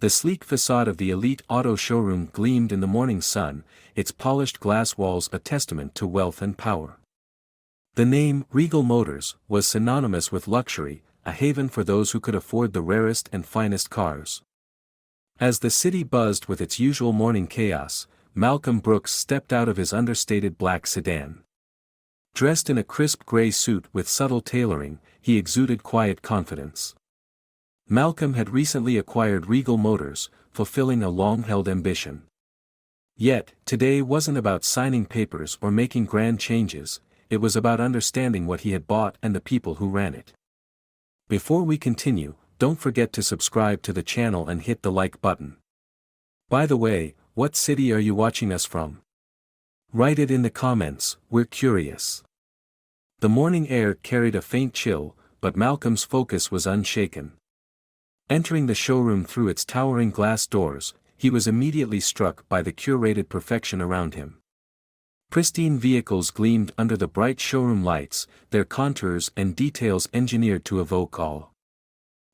The sleek facade of the elite auto showroom gleamed in the morning sun, its polished glass walls a testament to wealth and power. The name, Regal Motors, was synonymous with luxury, a haven for those who could afford the rarest and finest cars. As the city buzzed with its usual morning chaos, Malcolm Brooks stepped out of his understated black sedan. Dressed in a crisp gray suit with subtle tailoring, he exuded quiet confidence. Malcolm had recently acquired Regal Motors, fulfilling a long-held ambition. Yet, today wasn't about signing papers or making grand changes, it was about understanding what he had bought and the people who ran it. Before we continue, don't forget to subscribe to the channel and hit the like button. By the way, what city are you watching us from? Write it in the comments, we're curious. The morning air carried a faint chill, but Malcolm's focus was unshaken. Entering the showroom through its towering glass doors, he was immediately struck by the curated perfection around him. Pristine vehicles gleamed under the bright showroom lights, their contours and details engineered to evoke awe.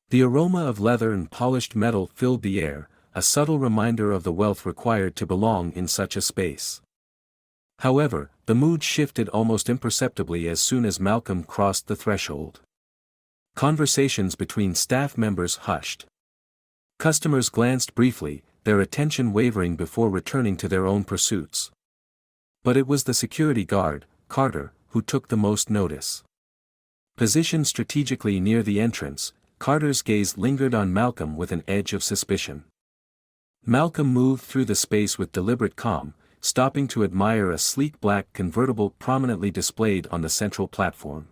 The aroma of leather and polished metal filled the air, a subtle reminder of the wealth required to belong in such a space. However, the mood shifted almost imperceptibly as soon as Malcolm crossed the threshold. Conversations between staff members hushed. Customers glanced briefly, their attention wavering before returning to their own pursuits. But it was the security guard, Carter, who took the most notice. Positioned strategically near the entrance, Carter's gaze lingered on Malcolm with an edge of suspicion. Malcolm moved through the space with deliberate calm, stopping to admire a sleek black convertible prominently displayed on the central platform.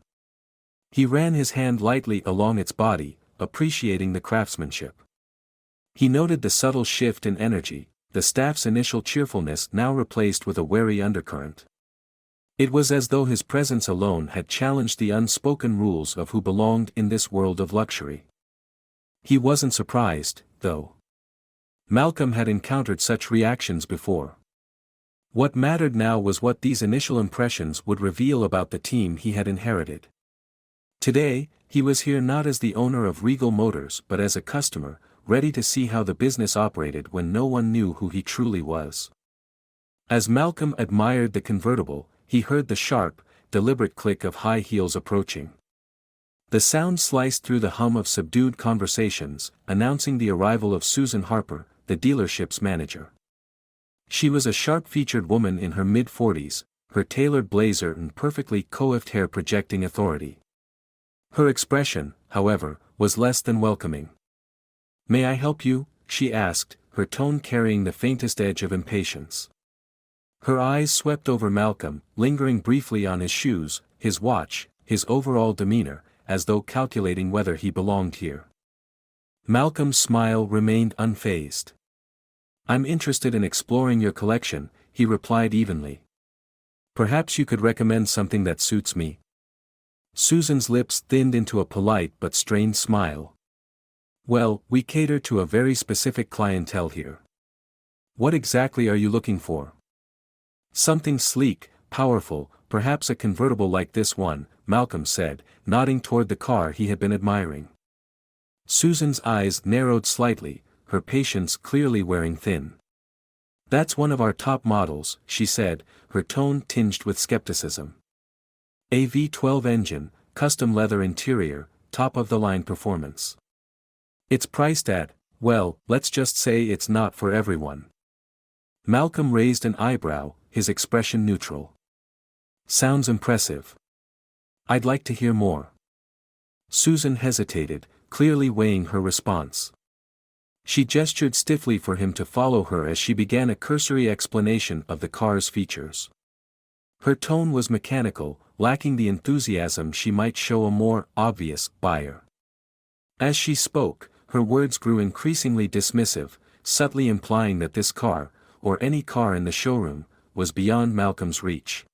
He ran his hand lightly along its body, appreciating the craftsmanship. He noted the subtle shift in energy, the staff's initial cheerfulness now replaced with a wary undercurrent. It was as though his presence alone had challenged the unspoken rules of who belonged in this world of luxury. He wasn't surprised, though. Malcolm had encountered such reactions before. What mattered now was what these initial impressions would reveal about the team he had inherited. Today, he was here not as the owner of Regal Motors but as a customer, ready to see how the business operated when no one knew who he truly was. As Malcolm admired the convertible, he heard the sharp, deliberate click of high heels approaching. The sound sliced through the hum of subdued conversations, announcing the arrival of Susan Harper, the dealership's manager. She was a sharp-featured woman in her mid-40s, her tailored blazer and perfectly coiffed hair projecting authority. Her expression, however, was less than welcoming. "May I help you?" she asked, her tone carrying the faintest edge of impatience. Her eyes swept over Malcolm, lingering briefly on his shoes, his watch, his overall demeanor, as though calculating whether he belonged here. Malcolm's smile remained unfazed. "I'm interested in exploring your collection," he replied evenly. "Perhaps you could recommend something that suits me." Susan's lips thinned into a polite but strained smile. "Well, we cater to a very specific clientele here. What exactly are you looking for?" "Something sleek, powerful, perhaps a convertible like this one," Malcolm said, nodding toward the car he had been admiring. Susan's eyes narrowed slightly, her patience clearly wearing thin. "That's one of our top models," she said, her tone tinged with skepticism. "A V12 engine, custom leather interior, top-of-the-line performance. It's priced at, well, let's just say it's not for everyone." Malcolm raised an eyebrow, his expression neutral. "Sounds impressive. I'd like to hear more." Susan hesitated, clearly weighing her response. She gestured stiffly for him to follow her as she began a cursory explanation of the car's features. Her tone was mechanical, lacking the enthusiasm she might show a more obvious buyer. As she spoke, her words grew increasingly dismissive, subtly implying that this car, or any car in the showroom, was beyond Malcolm's reach.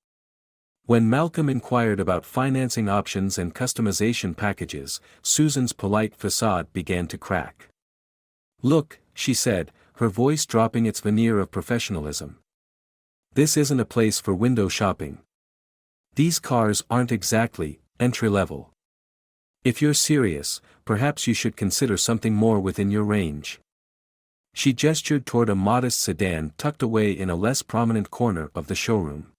When Malcolm inquired about financing options and customization packages, Susan's polite facade began to crack. "Look," she said, her voice dropping its veneer of professionalism. "This isn't a place for window shopping. These cars aren't exactly entry-level. If you're serious, perhaps you should consider something more within your range." She gestured toward a modest sedan tucked away in a less prominent corner of the showroom.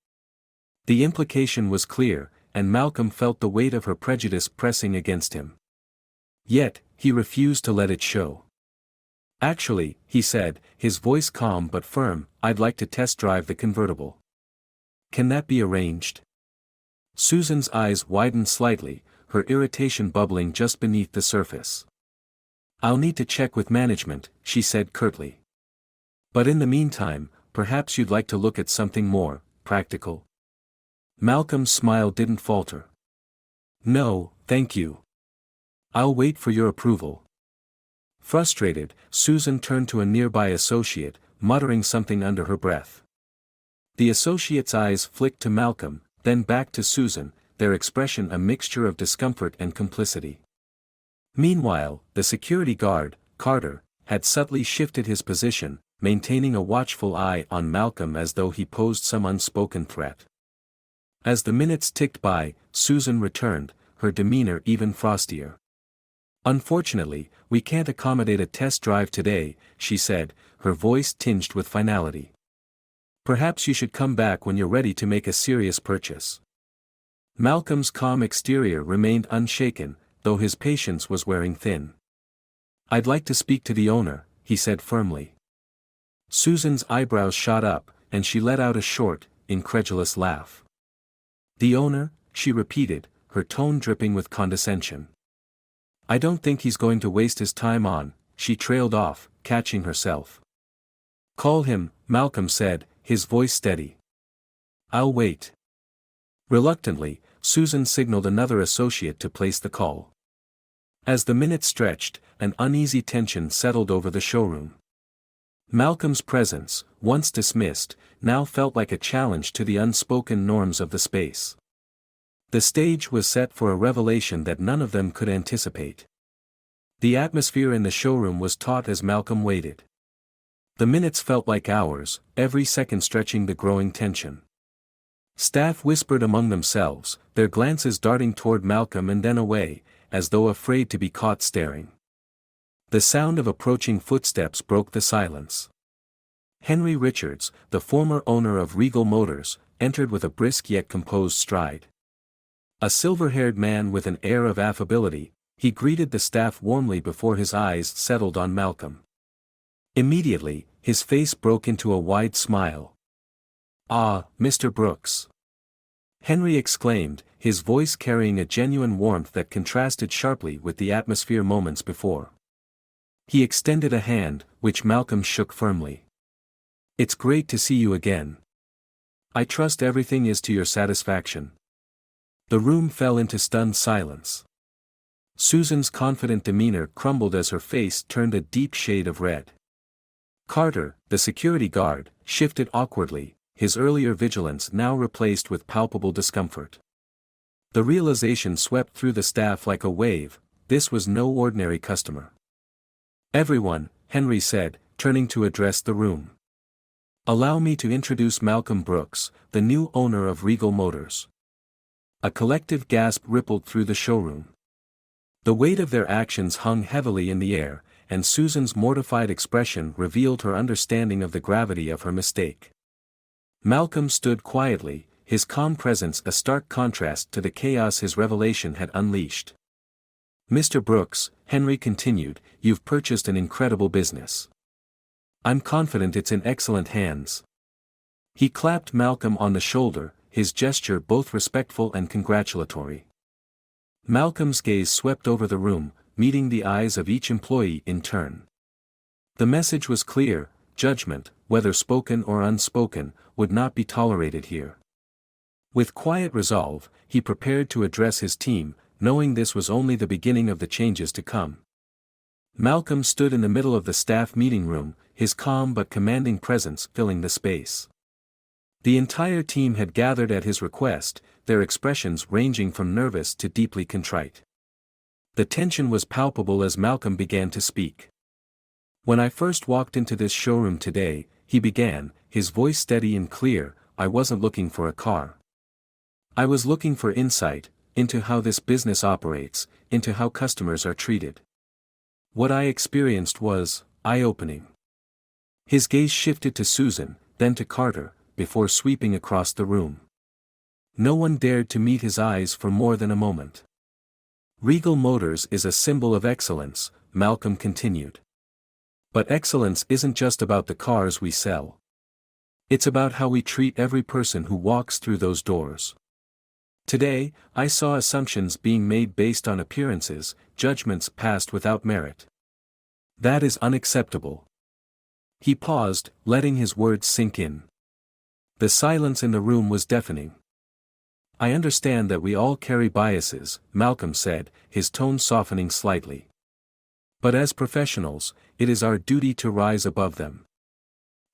The implication was clear, and Malcolm felt the weight of her prejudice pressing against him. Yet, he refused to let it show. "Actually," he said, his voice calm but firm, "I'd like to test drive the convertible. Can that be arranged?" Susan's eyes widened slightly, her irritation bubbling just beneath the surface. "I'll need to check with management," she said curtly. "But in the meantime, perhaps you'd like to look at something more practical?" Malcolm's smile didn't falter. "No, thank you. I'll wait for your approval." Frustrated, Susan turned to a nearby associate, muttering something under her breath. The associate's eyes flicked to Malcolm, then back to Susan, their expression a mixture of discomfort and complicity. Meanwhile, the security guard, Carter, had subtly shifted his position, maintaining a watchful eye on Malcolm as though he posed some unspoken threat. As the minutes ticked by, Susan returned, her demeanor even frostier. "Unfortunately, we can't accommodate a test drive today," she said, her voice tinged with finality. "Perhaps you should come back when you're ready to make a serious purchase." Malcolm's calm exterior remained unshaken, though his patience was wearing thin. "I'd like to speak to the owner," he said firmly. Susan's eyebrows shot up, and she let out a short, incredulous laugh. "The owner?" she repeated, her tone dripping with condescension. "I don't think he's going to waste his time on," she trailed off, catching herself. "Call him," Malcolm said, his voice steady. "I'll wait." Reluctantly, Susan signaled another associate to place the call. As the minutes stretched, an uneasy tension settled over the showroom. Malcolm's presence, once dismissed, now felt like a challenge to the unspoken norms of the space. The stage was set for a revelation that none of them could anticipate. The atmosphere in the showroom was taut as Malcolm waited. The minutes felt like hours, every second stretching the growing tension. Staff whispered among themselves, their glances darting toward Malcolm and then away, as though afraid to be caught staring. The sound of approaching footsteps broke the silence. Henry Richards, the former owner of Regal Motors, entered with a brisk yet composed stride. A silver-haired man with an air of affability, he greeted the staff warmly before his eyes settled on Malcolm. Immediately, his face broke into a wide smile. "Ah, Mr. Brooks!" Henry exclaimed, his voice carrying a genuine warmth that contrasted sharply with the atmosphere moments before. He extended a hand, which Malcolm shook firmly. "It's great to see you again. I trust everything is to your satisfaction." The room fell into stunned silence. Susan's confident demeanor crumbled as her face turned a deep shade of red. Carter, the security guard, shifted awkwardly, his earlier vigilance now replaced with palpable discomfort. The realization swept through the staff like a wave, this was no ordinary customer. "Everyone," Henry said, turning to address the room. "Allow me to introduce Malcolm Brooks, the new owner of Regal Motors." A collective gasp rippled through the showroom. The weight of their actions hung heavily in the air, and Susan's mortified expression revealed her understanding of the gravity of her mistake. Malcolm stood quietly, his calm presence a stark contrast to the chaos his revelation had unleashed. "Mr. Brooks," Henry continued, "you've purchased an incredible business. I'm confident it's in excellent hands." He clapped Malcolm on the shoulder, his gesture both respectful and congratulatory. Malcolm's gaze swept over the room, meeting the eyes of each employee in turn. The message was clear: judgment, whether spoken or unspoken, would not be tolerated here. With quiet resolve, he prepared to address his team, knowing this was only the beginning of the changes to come. Malcolm stood in the middle of the staff meeting room, his calm but commanding presence filling the space. The entire team had gathered at his request, their expressions ranging from nervous to deeply contrite. The tension was palpable as Malcolm began to speak. "When I first walked into this showroom today," he began, his voice steady and clear, "I wasn't looking for a car. I was looking for insight into how this business operates, into how customers are treated. What I experienced was eye-opening. His gaze shifted to Susan, then to Carter, before sweeping across the room. No one dared to meet his eyes for more than a moment. Regal Motors is a symbol of excellence, Malcolm continued. But excellence isn't just about the cars we sell. It's about how we treat every person who walks through those doors. Today, I saw assumptions being made based on appearances, judgments passed without merit. That is unacceptable. He paused, letting his words sink in. The silence in the room was deafening. I understand that we all carry biases, Malcolm said, his tone softening slightly. But as professionals, it is our duty to rise above them.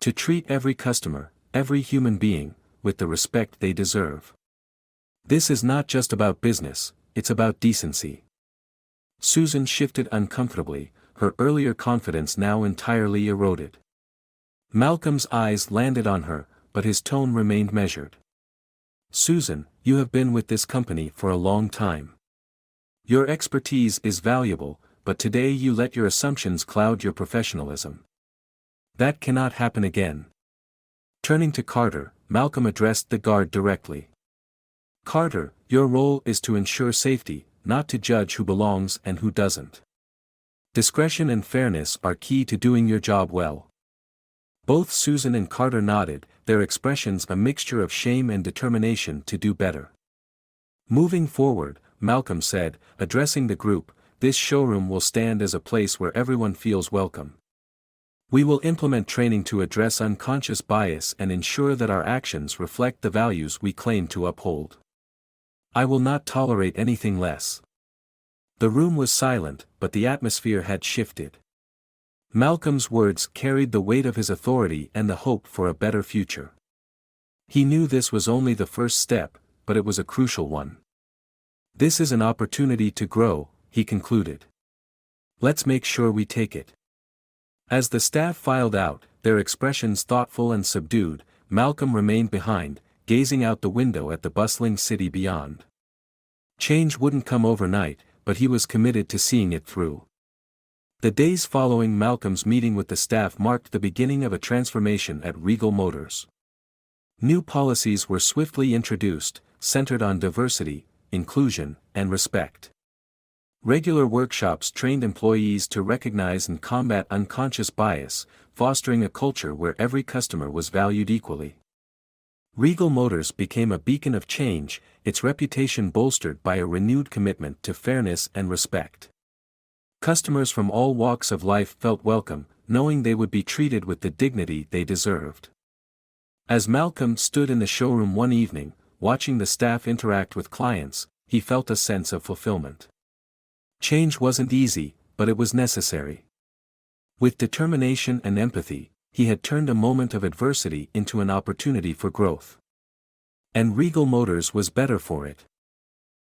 To treat every customer, every human being, with the respect they deserve. This is not just about business, it's about decency. Susan shifted uncomfortably, her earlier confidence now entirely eroded. Malcolm's eyes landed on her, but his tone remained measured. Susan, you have been with this company for a long time. Your expertise is valuable, but today you let your assumptions cloud your professionalism. That cannot happen again. Turning to Carter, Malcolm addressed the guard directly. Carter, your role is to ensure safety, not to judge who belongs and who doesn't. Discretion and fairness are key to doing your job well. Both Susan and Carter nodded, their expressions a mixture of shame and determination to do better. Moving forward, Malcolm said, addressing the group, this showroom will stand as a place where everyone feels welcome. We will implement training to address unconscious bias and ensure that our actions reflect the values we claim to uphold. I will not tolerate anything less. The room was silent, but the atmosphere had shifted. Malcolm's words carried the weight of his authority and the hope for a better future. He knew this was only the first step, but it was a crucial one. This is an opportunity to grow, he concluded. Let's make sure we take it. As the staff filed out, their expressions thoughtful and subdued, Malcolm remained behind, gazing out the window at the bustling city beyond. Change wouldn't come overnight, but he was committed to seeing it through. The days following Malcolm's meeting with the staff marked the beginning of a transformation at Regal Motors. New policies were swiftly introduced, centered on diversity, inclusion, and respect. Regular workshops trained employees to recognize and combat unconscious bias, fostering a culture where every customer was valued equally. Regal Motors became a beacon of change, its reputation bolstered by a renewed commitment to fairness and respect. Customers from all walks of life felt welcome, knowing they would be treated with the dignity they deserved. As Malcolm stood in the showroom one evening, watching the staff interact with clients, he felt a sense of fulfillment. Change wasn't easy, but it was necessary. With determination and empathy, he had turned a moment of adversity into an opportunity for growth. And Regal Motors was better for it.